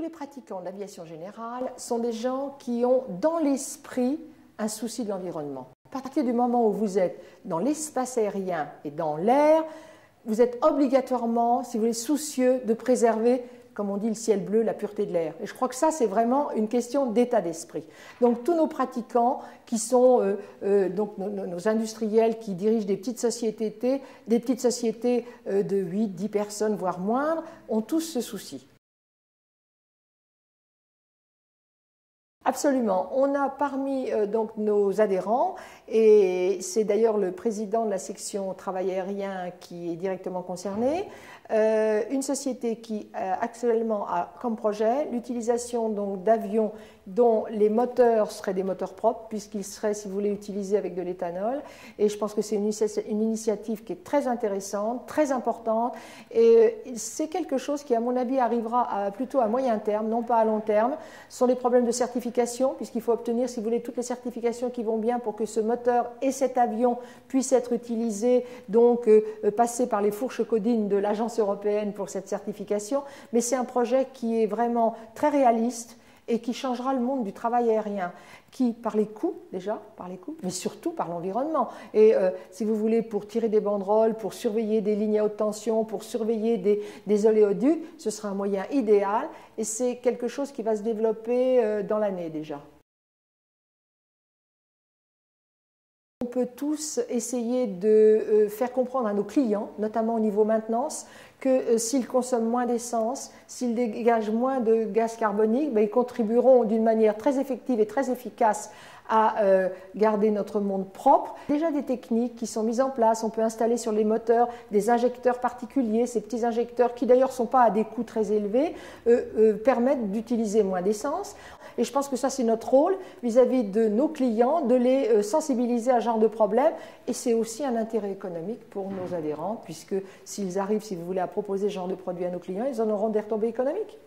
les pratiquants de l'aviation générale sont des gens qui ont dans l'esprit un souci de l'environnement. À partir du moment où vous êtes dans l'espace aérien et dans l'air, vous êtes obligatoirement, si vous voulez, soucieux de préserver, comme on dit, le ciel bleu, la pureté de l'air. Et je crois que ça, c'est vraiment une question d'état d'esprit. Donc tous nos pratiquants, qui sont donc nos industriels qui dirigent des petites sociétés de 8, 10 personnes, voire moindres, ont tous ce souci. Absolument. On a parmi donc nos adhérents, et c'est d'ailleurs le président de la section travail aérien qui est directement concerné, une société qui actuellement a comme projet l'utilisation d'avions dont les moteurs seraient des moteurs propres, puisqu'ils seraient, si vous voulez, utilisés avec de l'éthanol. Et je pense que c'est une initiative qui est très intéressante, très importante, et c'est quelque chose qui, à mon avis, arrivera plutôt à moyen terme, non pas à long terme. Ce sont des problèmes de certification, puisqu'il faut obtenir, si vous voulez, toutes les certifications qui vont bien pour que ce moteur et cet avion puissent être utilisés, donc passer par les fourches codines de l'Agence européenne pour cette certification. Mais c'est un projet qui est vraiment très réaliste et qui changera le monde du travail aérien, qui, par les coûts, déjà, par les coûts, mais surtout par l'environnement. Et si vous voulez, pour tirer des banderoles, pour surveiller des lignes à haute tension, pour surveiller des oléoducs, ce sera un moyen idéal, et c'est quelque chose qui va se développer dans l'année déjà. On peut tous essayer de faire comprendre à nos clients, notamment au niveau maintenance, que s'ils consomment moins d'essence, s'ils dégagent moins de gaz carbonique, ils contribueront d'une manière très effective et très efficace à garder notre monde propre. Déjà des techniques qui sont mises en place, on peut installer sur les moteurs des injecteurs particuliers, ces petits injecteurs qui d'ailleurs ne sont pas à des coûts très élevés, permettent d'utiliser moins d'essence. Et je pense que ça, c'est notre rôle vis-à-vis de nos clients, de les sensibiliser à ce genre de problème. Et c'est aussi un intérêt économique pour nos adhérents, puisque s'ils arrivent, si vous voulez, à proposer ce genre de produit à nos clients, ils en auront des retombées économiques.